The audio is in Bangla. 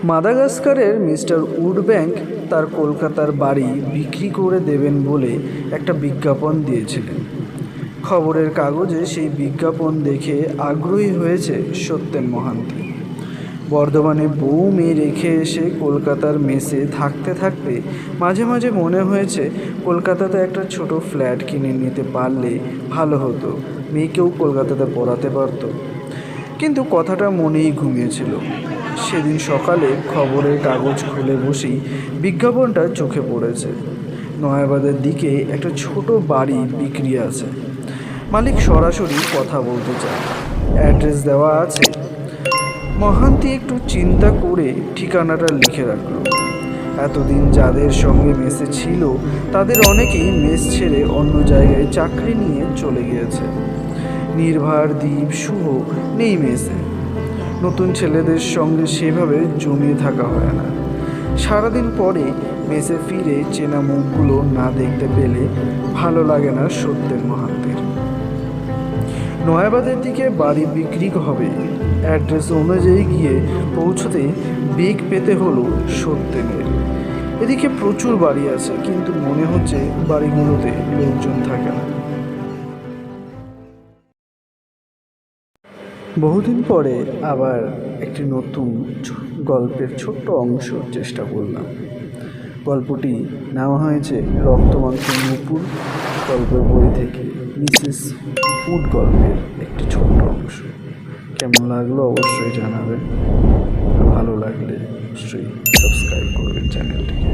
মাদাগাস্কারের মিস্টার উডব্যাঙ্ক তার কলকাতার বাড়ি বিক্রি করে দেবেন বলে একটা বিজ্ঞাপন দিয়েছিলেন। খবরের কাগজে সেই বিজ্ঞাপন দেখে আগ্রহী হয়েছে সত্যেন মহান্তি। বর্ধমানে বউ মেয়ে রেখে এসে কলকাতার মেসে থাকতে থাকতে মাঝে মাঝে মনে হয়েছে কলকাতাতে একটা ছোট ফ্ল্যাট কিনে নিতে পারলে ভালো হতো, মেয়েকেও কলকাতাতে পড়াতে পারত। কিন্তু কথাটা মনেই ঘুমিয়েছিল। সেদিন সকালে খবরের কাগজ খুলে বসেই বিজ্ঞাপনটা চোখে পড়েছে। নয়াবাদের দিকে একটা ছোট বাড়ি বিক্রি আছে। মালিক সরাসরি কথা বলতে চায়, অ্যাড্রেস দেওয়া আছে। মহান্তি একটু চিন্তা করে ঠিকানাটা লিখে রাখল। এতদিন যাদের সঙ্গে মেসে ছিল তাদের অনেকেই মেস ছেড়ে অন্য জায়গায় চাকরি নিয়ে চলে গিয়েছে। নির্ভার, দ্বীপ, শুভ নেই মেসে। নতুন ছেলেদের সঙ্গে সেভাবে জমিয়ে থাকা হয় না। সারাদিন পরে মেসে ফিরে চেনা মুখগুলো না দেখতে পেলে ভালো লাগে না সত্যেন মহান্তির। নয়াবাদের দিকে বাড়ি বিক্রি হবে। অ্যাড্রেস অনুযায়ী গিয়ে পৌঁছতে বেগ পেতে হলো সত্যেনের। এদিকে প্রচুর বাড়ি আছে, কিন্তু মনে হচ্ছে বাড়িগুলোতে লোকজন থাকে না। বহুদিন পরে আবার একটি নতুন গল্পের ছোট্ট অংশ চেষ্টা করলাম। গল্পটি নেওয়া হয়েছে রক্তমাংসের নূপুর গল্পের বই থেকে মিসেস ফুড গল্পের একটি ছোট্ট অংশ। কেমন লাগলো অবশ্যই জানাবেন। ভালো লাগলে অবশ্যই সাবস্ক্রাইব করবেন চ্যানেলটিকে।